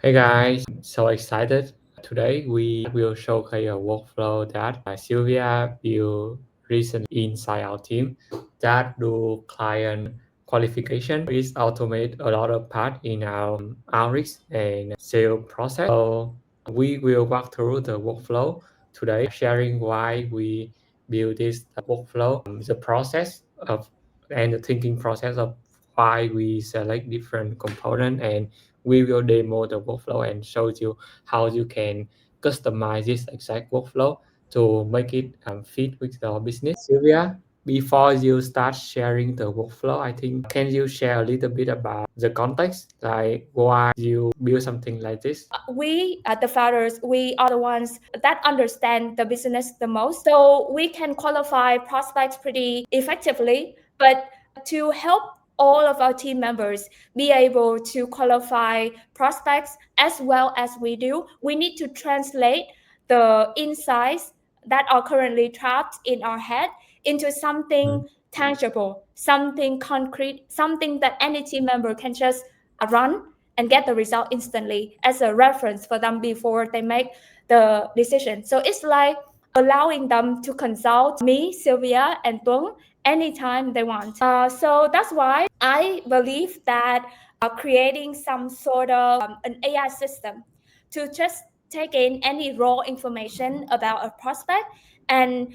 Hey guys, so excited. Today we will showcase a workflow that Sylvia built recently inside our team that do client qualification. It automate a lot of part in our outreach and sales process. So we will walk through the workflow today, sharing why we build this workflow, the process of and the thinking process of why we select different component, and we will demo the workflow and show you how you can customize this exact workflow to make it fit with your business. Sylvia, before you start sharing the workflow, I think can you share a little bit about the context, like why you build something like this? We, the founders, we are the ones that understand the business the most. So we can qualify prospects pretty effectively. But to help all of our team members be able to qualify prospects as well as we do, we need to translate the insights that are currently trapped in our head into something tangible, something concrete, something that any team member can just run and get the result instantly as a reference for them before they make the decision. So it's like allowing them to consult me, Sylvia, and Tuấn anytime they want. So that's why I believe that creating some sort of an AI system to just take in any raw information about a prospect and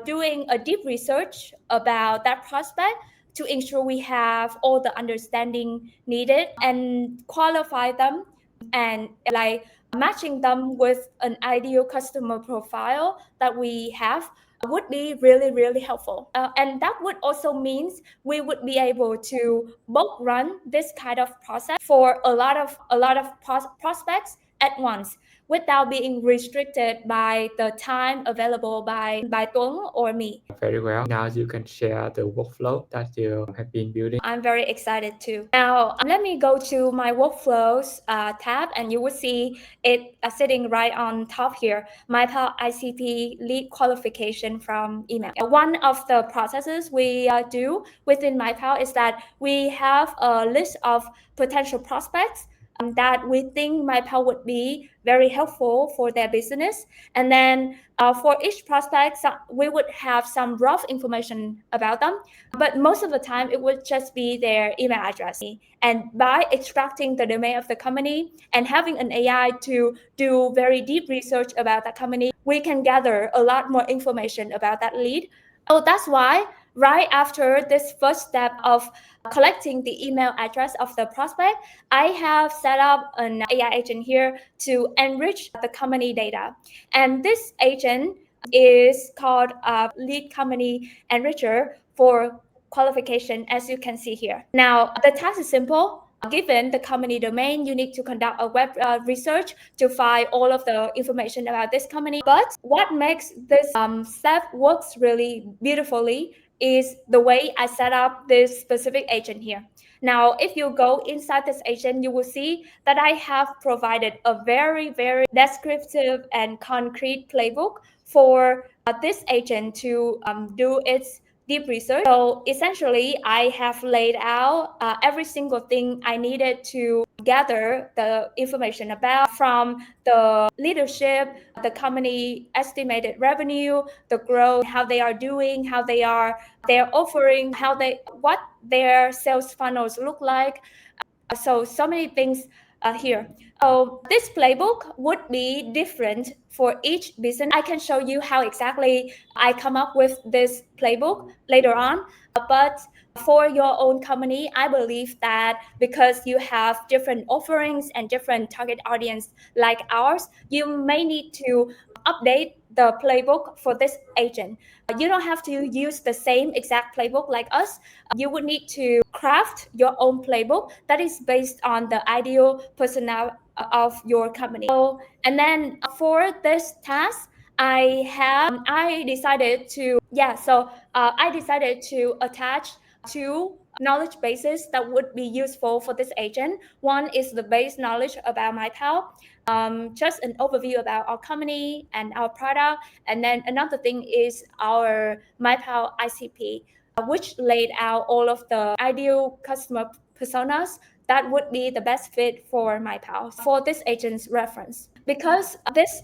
doing a deep research about that prospect to ensure we have all the understanding needed and qualify them and like matching them with an ideal customer profile that we have would be really helpful, and that would also means we would be able to both run this kind of process for a lot of prospects at once without being restricted by the time available by Tuấn or me. Very well. Now you can share the workflow that you have been building. I'm very excited too. Now, let me go to my workflows tab, and you will see it sitting right on top here. MindPal ICP lead qualification from email. One of the processes we do within MindPal is that we have a list of potential prospects that we think MindPal would be very helpful for their business. And then for each prospect, we would have some rough information about them, but most of the time it would just be their email address. And by extracting the domain of the company and having an AI to do very deep research about that company, we can gather a lot more information about that lead. So that's why right after this first step of collecting the email address of the prospect, I have set up an AI agent here to enrich the company data. And this agent is called lead company enricher for qualification, as you can see here. Now, the task is simple. Given the company domain, you need to conduct a web research to find all of the information about this company. But what makes this step works really beautifully is the way I set up this specific agent here. Now, if you go inside this agent, you will see that I have provided a very descriptive and concrete playbook for this agent to do its deep research. So essentially, I have laid out every single thing I needed to gather the information about, from the leadership, the company estimated revenue, the growth, how they are doing, how they're offering, what their sales funnels look like. So many things here. So this playbook would be different for each business. I can show you how exactly I come up with this playbook later on. But for your own company, I believe that because you have different offerings and different target audience like ours, you may need to update the playbook for this agent. You don't have to use the same exact playbook like us. You would need to craft your own playbook that is based on the ideal personnel of your company. So, and then for this task, I decided to attach two knowledge bases that would be useful for this agent. One is the base knowledge about MindPal, just an overview about our company and our product, and then another thing is our MindPal ICP, which laid out all of the ideal customer personas that would be the best fit for MindPal for this agent's reference. Because this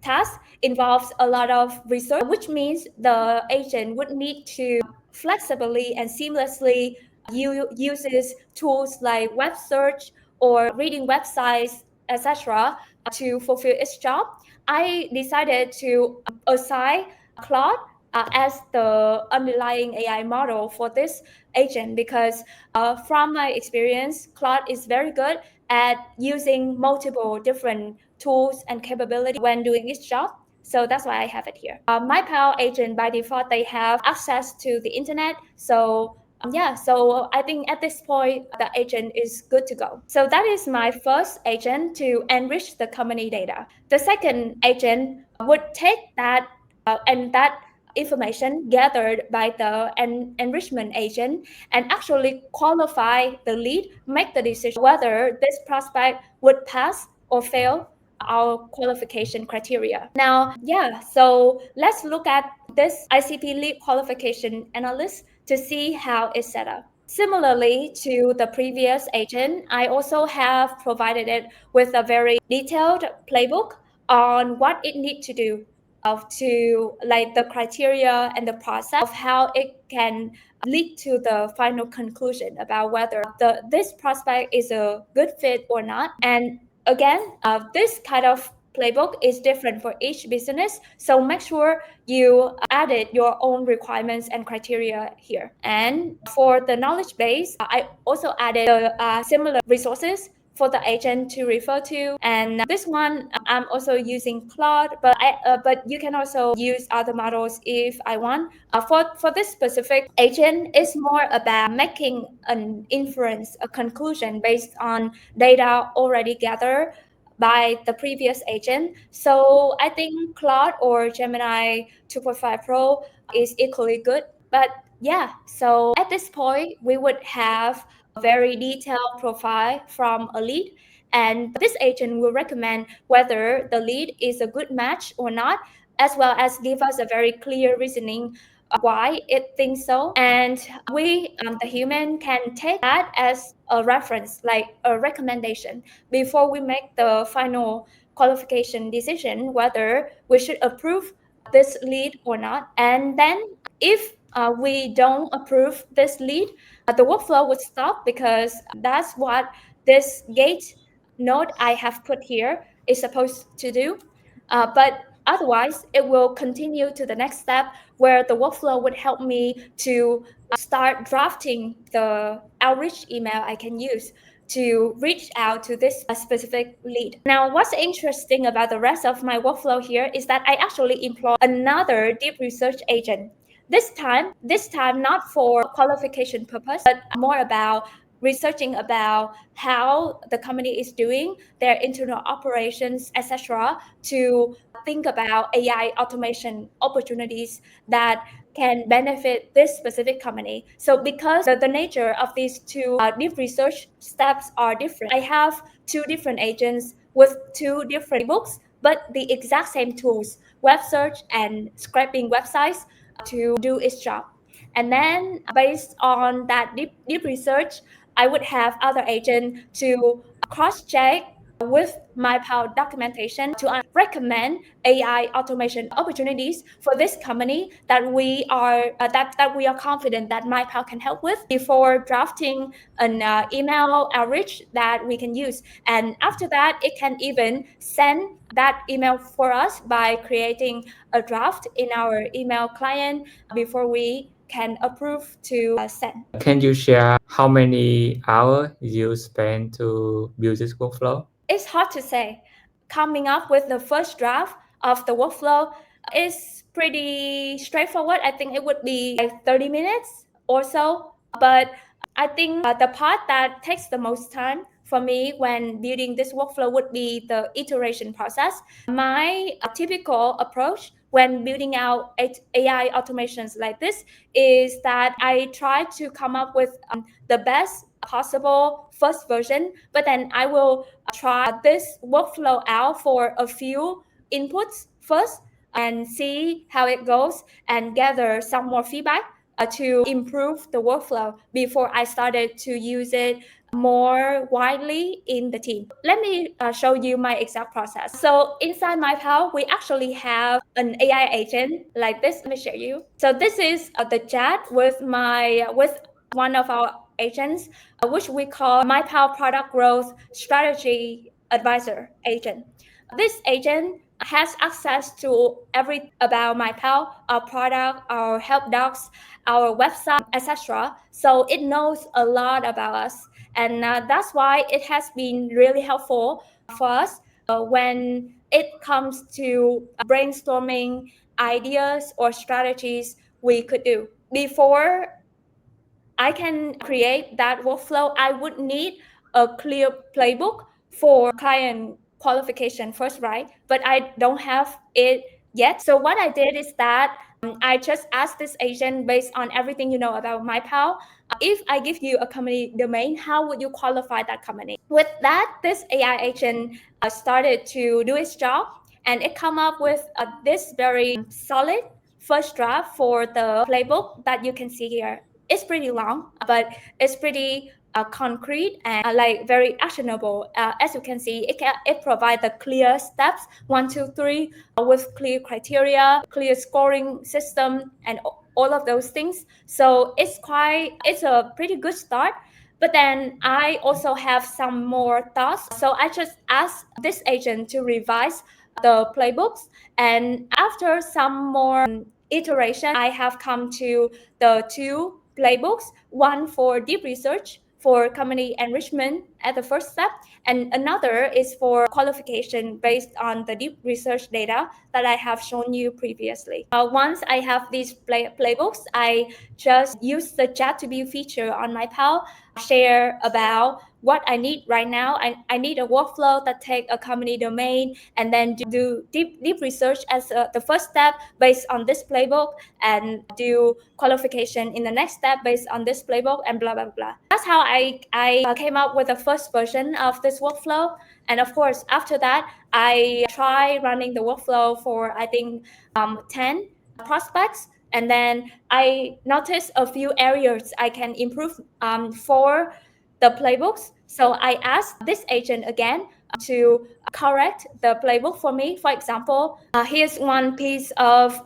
task involves a lot of research, which means the agent would need to flexibly and seamlessly uses tools like web search or reading websites, etc., to fulfill its job. I decided to assign Claude as the underlying AI model for this agent because from my experience, Claude is very good at using multiple different tools and capabilities when doing its job. So that's why I have it here. MyPal agent, by default, they have access to the internet. So yeah, so I think at this point, the agent is good to go. So that is my first agent to enrich the company data. The second agent would take that and that information gathered by the enrichment agent and actually qualify the lead, make the decision whether this prospect would pass or fail our qualification criteria. Now, yeah, so let's look at this ICP lead qualification analyst to see how it's set up. Similarly to the previous agent, I also have provided it with a very detailed playbook on what it needs to do to like the criteria and the process of how it can lead to the final conclusion about whether this prospect is a good fit or not. And again, this kind of playbook is different for each business. So make sure you added your own requirements and criteria here. And for the knowledge base, I also added similar resources for the agent to refer to. And this one, I'm also using Claude, but you can also use other models if I want. For this specific agent, it's more about making an inference, a conclusion based on data already gathered by the previous agent. So I think Claude or Gemini 2.5 Pro is equally good. But yeah, so at this point, we would have a very detailed profile from a lead. And this agent will recommend whether the lead is a good match or not, as well as give us a very clear reasoning why it thinks so. And we, the human, can take that as a reference, like a recommendation, before we make the final qualification decision whether we should approve this lead or not. And then if we don't approve this lead, the workflow would stop because that's what this gate node I have put here is supposed to do. But otherwise, it will continue to the next step where the workflow would help me to start drafting the outreach email I can use to reach out to this specific lead. Now, what's interesting about the rest of my workflow here is that I actually employ another deep research agent. This time not for qualification purpose, but more about researching about how the company is doing, their internal operations, etc., to think about AI automation opportunities that can benefit this specific company. So because the nature of these two deep research steps are different, I have two different agents with two different books, but the exact same tools, web search and scraping websites to do its job. And then based on that deep research, I would have other agents to cross-check with MindPal documentation to recommend AI automation opportunities for this company that we are confident that MindPal can help with before drafting an email outreach that we can use. And after that, it can even send that email for us by creating a draft in our email client before we can approve to send. Can you share how many hours you spend to build this workflow? It's hard to say. Coming up with the first draft of the workflow is pretty straightforward. I think it would be like 30 minutes or so. But I think the part that takes the most time for me when building this workflow would be the iteration process. My typical approach when building out AI automations like this is that I try to come up with the best possible first version, but then I will try this workflow out for a few inputs first and see how it goes and gather some more feedback to improve the workflow before I started to use it more widely in the team. Let me show you my exact process. So inside MindPal, we actually have an AI agent like this. Let me show you. So this is the chat with one of our agents, which we call MindPal Product Growth Strategy Advisor agent. This agent has access to everything about MindPal, our product, our help docs, our website, etc. So it knows a lot about us, and that's why it has been really helpful for us when it comes to brainstorming ideas or strategies we could do. Before I can create that workflow, I would need a clear playbook for client qualification first, right? But I don't have it yet. So what I did is that I just asked this agent based on everything you know about MyPal. If I give you a company domain, how would you qualify that company? With that, this AI agent started to do its job, and it come up with this very solid first draft for the playbook that you can see here. It's pretty long, but it's pretty concrete and like very actionable. As you can see, it provides the clear steps 1, 2, 3 with clear criteria, clear scoring system, and all of those things. So it's a pretty good start. But then I also have some more thoughts. So I just asked this agent to revise the playbooks, and after some more iteration, I have come to the 2 playbooks, one for deep research for company enrichment at the first step, and another is for qualification based on the deep research data that I have shown you previously. Once I have these playbooks, I just use the chatgpt feature on MyPal, share about what I need right now. I need a workflow that take a company domain and then do deep research as the first step based on this playbook, and do qualification in the next step based on this playbook, and blah, blah, blah. That's how I came up with the first version of this workflow. And of course, after that, I try running the workflow for, I think, 10 prospects. And then I noticed a few areas I can improve for the playbooks. So I asked this agent again to correct the playbook for me. For example, here's one piece of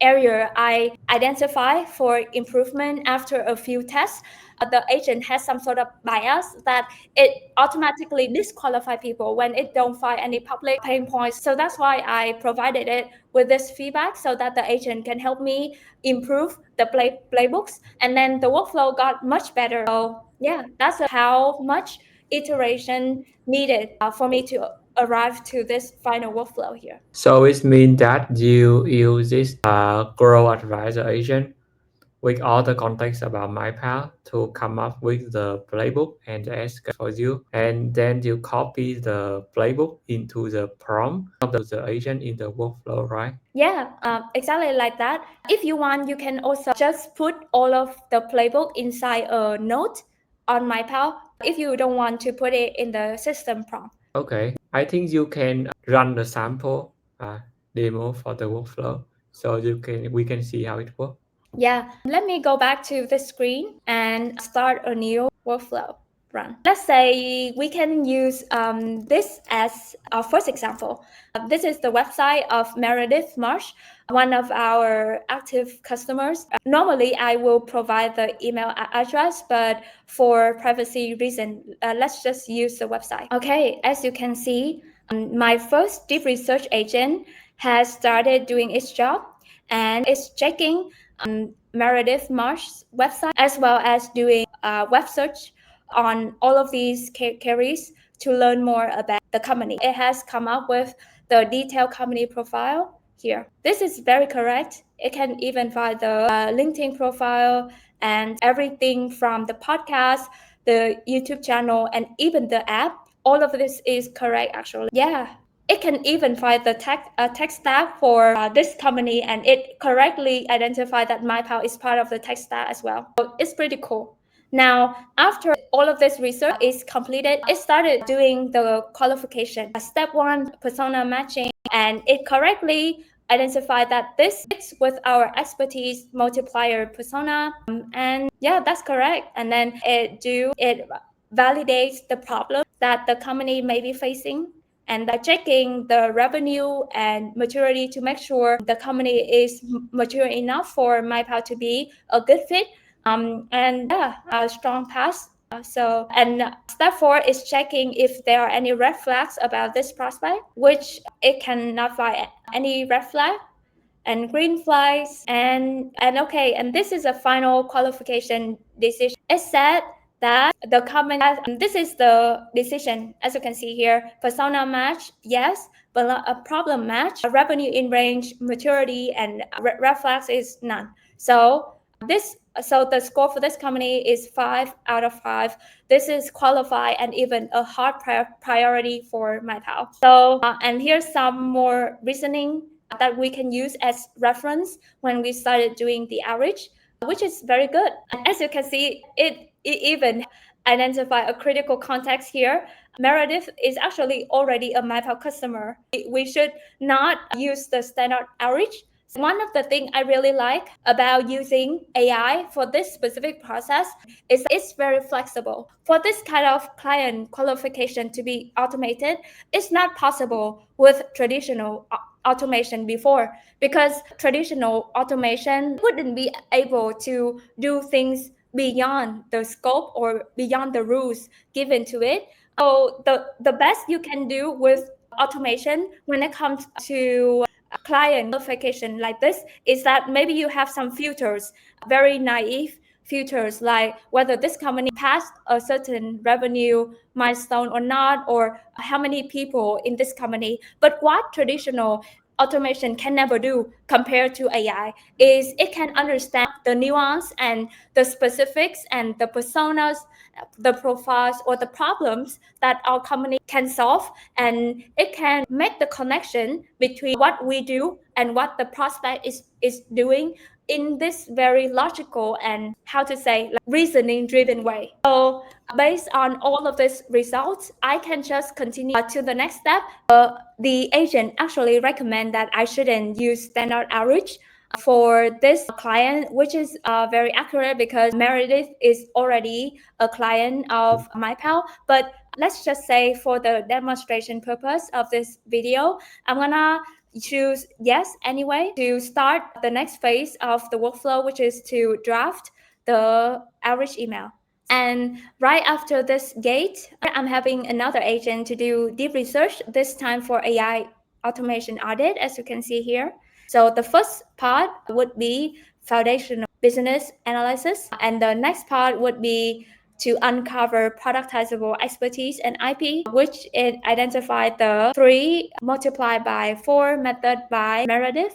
area I identify for improvement after a few tests. The agent has some sort of bias that it automatically disqualify people when it don't find any public pain points. So that's why I provided it with this feedback so that the agent can help me improve the playbooks, and then the workflow got much better. So yeah, that's how much iteration needed for me to arrive to this final workflow here. So it means that you use this Grow Advisor agent with all the context about MyPal to come up with the playbook and the SQL for you. And then you copy the playbook into the prompt of the agent in the workflow, right? Yeah, exactly like that. If you want, you can also just put all of the playbook inside a note on MyPal if you don't want to put it in the system prompt. Okay, I think you can run the sample demo for the workflow, so we can see how it works. Yeah, let me go back to the screen and start a new workflow run. Let's say we can use this as our first example. This is the website of Meredith Marsh, one of our active customers. Normally, I will provide the email address, but for privacy reason, let's just use the website. Okay, as you can see, my first deep research agent has started doing its job, and it's checking Meredith Marsh's website, as well as doing web search on all of these queries to learn more about the company. It has come up with the detailed company profile here. This is very correct. It can even find the LinkedIn profile and everything from the podcast, the YouTube channel, and even the app. All of this is correct, actually. Yeah, it can even find the tech stack for this company, and it correctly identified that MyPal is part of the tech stack as well. So it's pretty cool. Now, after all of this research is completed, it started doing the qualification. Step 1, persona matching, and it correctly identified that this fits with our expertise multiplier persona. And yeah, that's correct. And then it validates the problem that the company may be facing, and checking the revenue and maturity to make sure the company is mature enough for MindPal to be a good fit. And yeah, a strong pass. And step 4 is checking if there are any red flags about this prospect, which it cannot find any red flag and green flags. And okay, and this is a final qualification decision. It said that the comment, this is the decision, as you can see here: persona match, yes, but a problem match, a revenue in range, maturity, and red flags is none. So the score for this company is 5 out of 5. This is qualified and even a hard priority for MindPal. So and here's some more reasoning that we can use as reference when we started doing the average, which is very good. And as you can see, it even identify a critical context here. Meredith is actually already a MindPal customer. We should not use the standard average. One of the things I really like about using AI for this specific process is that it's very flexible. For this kind of client qualification to be automated, it's not possible with traditional automation before, because traditional automation wouldn't be able to do things beyond the scope or beyond the rules given to it. So the best you can do with automation when it comes to client qualification like this is that maybe you have some filters, very naive filters, like whether this company passed a certain revenue milestone or not, or how many people in this company. But what traditional automation can never do compared to AI is it can understand the nuance and the specifics and the personas, the profiles, or the problems that our company can solve, and it can make the connection between what we do and what the prospect is doing in this very logical and, how to say, like, reasoning driven way. So based on all of these results, I can just continue to the next step. The agent actually recommend that I shouldn't use standard average for this client, which is very accurate because Meredith is already a client of MindPal. But let's just say for the demonstration purpose of this video, I'm gonna choose yes anyway to start the next phase of the workflow, which is to draft the average email. And right after this gate, I'm having another agent to do deep research, this time for AI automation audit, as you can see here. So the first part would be foundational business analysis, and the next part would be to uncover productizable expertise and IP, which it identified the 3 multiplied by 4 method by Meredith,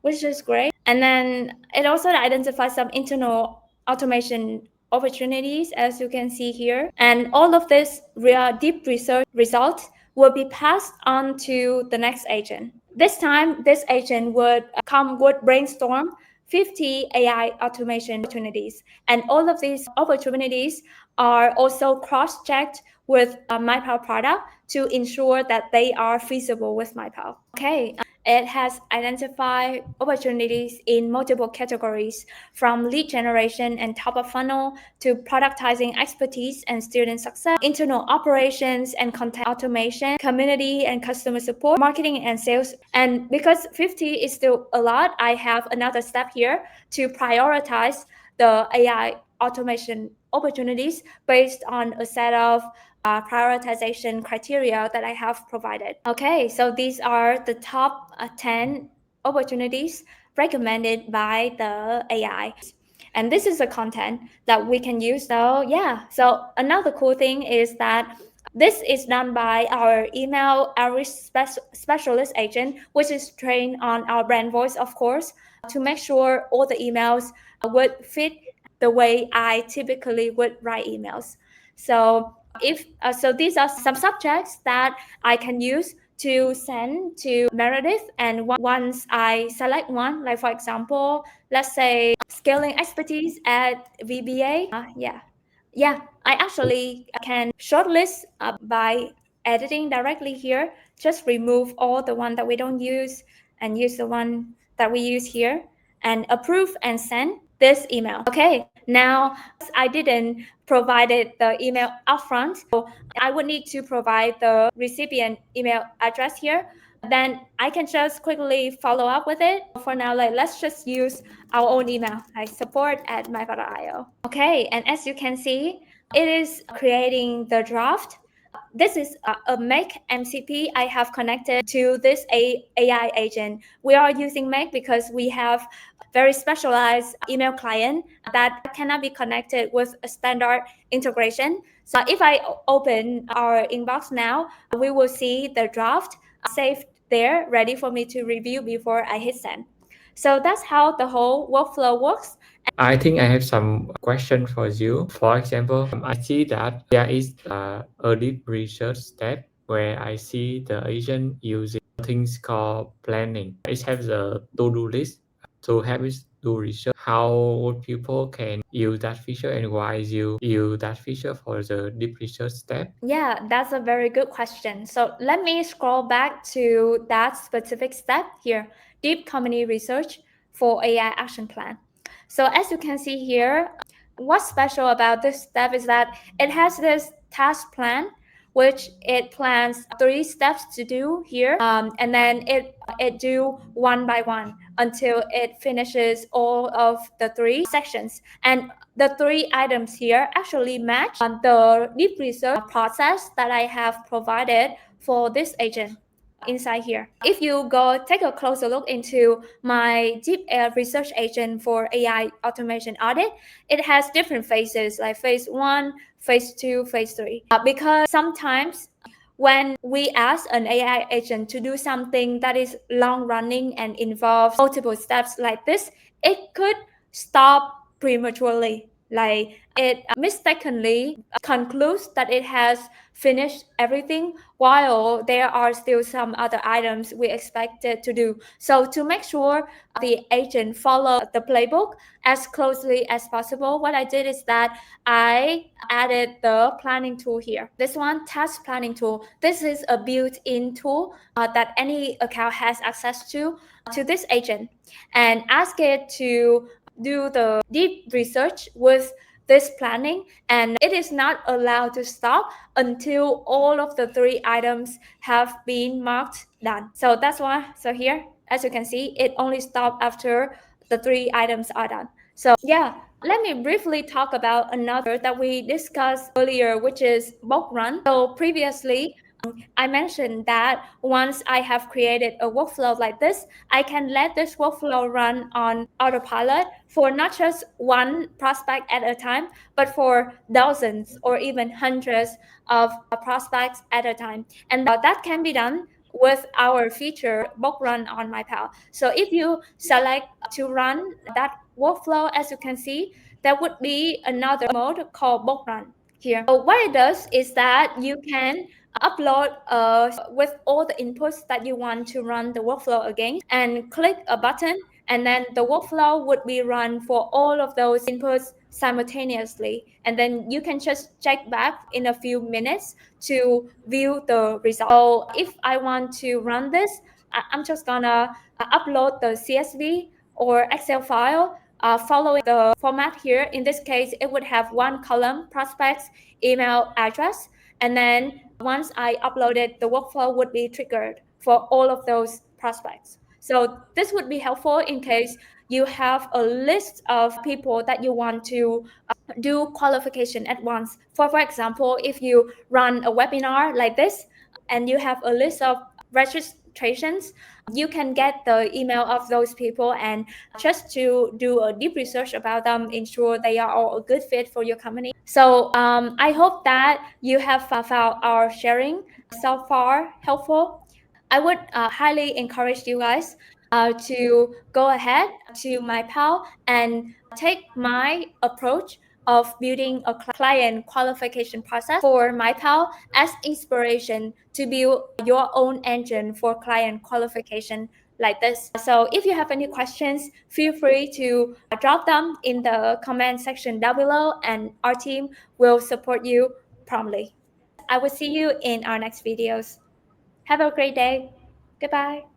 which is great. And then it also identifies some internal automation opportunities, as you can see here. And all of this deep research results will be passed on to the next agent. This time, this agent would brainstorm 50 AI automation opportunities. And all of these opportunities are also cross-checked with a MindPal product to ensure that they are feasible with MindPal. Okay. It has identified opportunities in multiple categories, from lead generation and top of funnel to productizing expertise and student success, internal operations and content automation, community and customer support, marketing and sales. And because 50 is still a lot, I have another step here to prioritize the AI automation opportunities based on a set of prioritization criteria that I have provided. Okay, so these are the top 10 opportunities recommended by the AI. And this is the content that we can use. So yeah, so another cool thing is that this is done by our email outreach specialist agent, which is trained on our brand voice, of course, to make sure all the emails would fit the way I typically would write emails. So so these are some subjects that I can use to send to Meredith. And once I select one, like for example, let's say scaling expertise at VBA, I actually can shortlist by editing directly here. Just remove all the one that we don't use and use the one that we use here, and approve and send. this email. Okay, now I didn't provided the email upfront, so I would need to provide the recipient email address here. Then I can just quickly follow up with it. For now, let's just use our own email, like support@mypal.io. Okay, and as you can see, it is creating the draft. This is a Make MCP I have connected to this AI agent. We are using Make because we have very specialized email client that cannot be connected with a standard integration. So if I open our inbox now, we will see the draft saved there, ready for me to review before I hit send. So that's how the whole workflow works. I think I have some question for you. For example, I see that there is a deep research step where I see the agent using things called planning. It has a to-do list to help it do research. How people can use that feature and why you use that feature for the deep research step? Yeah, that's a very good question. So let me scroll back to that specific step here, deep community research for AI action plan. So as you can see here, what's special about this step is that it has this task plan, which it plans 3 steps to do here, and then it do one by one until it finishes all of the 3 sections. And the 3 items here actually match the deep research process that I have provided for this agent inside here. If you go take a closer look into my deep research agent for AI automation audit, it has different phases like phase 1, phase 2, phase 3. Because sometimes when we ask an AI agent to do something that is long running and involves multiple steps like this, it could stop prematurely. Like it mistakenly concludes that it has finished everything while there are still some other items we expected to do. So to make sure the agent follow the playbook as closely as possible, what I did is that I added the planning tool here. This one, task planning tool. This is a built-in tool that any account has access to this agent, and ask it to do the deep research with this planning, and it is not allowed to stop until all of the 3 items have been marked done. So that's why, so here, as you can see, it only stopped after the 3 items are done. So yeah, let me briefly talk about another that we discussed earlier, which is bulk run. So previously, I mentioned that once I have created a workflow like this, I can let this workflow run on autopilot for not just one prospect at a time, but for dozens or even hundreds of prospects at a time. And that can be done with our feature bulk run on MindPal. So if you select to run that workflow, as you can see, there would be another mode called bulk run here. So what it does is that you can upload with all the inputs that you want to run the workflow against, and click a button, and then the workflow would be run for all of those inputs simultaneously, and then you can just check back in a few minutes to view the result. So if I want to run this, I'm just gonna upload the CSV or Excel file following the format here. In this case, it would have 1 column, prospects, email address, and then once I uploaded, the workflow would be triggered for all of those prospects. So this would be helpful in case you have a list of people that you want to do qualification at once. For example, if you run a webinar like this and you have a list of registrations, you can get the email of those people and just to do a deep research about them, ensure they are all a good fit for your company. So I hope that you have found our sharing so far helpful. I would highly encourage you guys to go ahead to MindPal and take my approach of building a client qualification process for MindPal as inspiration to build your own engine for client qualification like this. So if you have any questions, feel free to drop them in the comment section down below, and our team will support you promptly. I will see you in our next videos. Have a great day. Goodbye.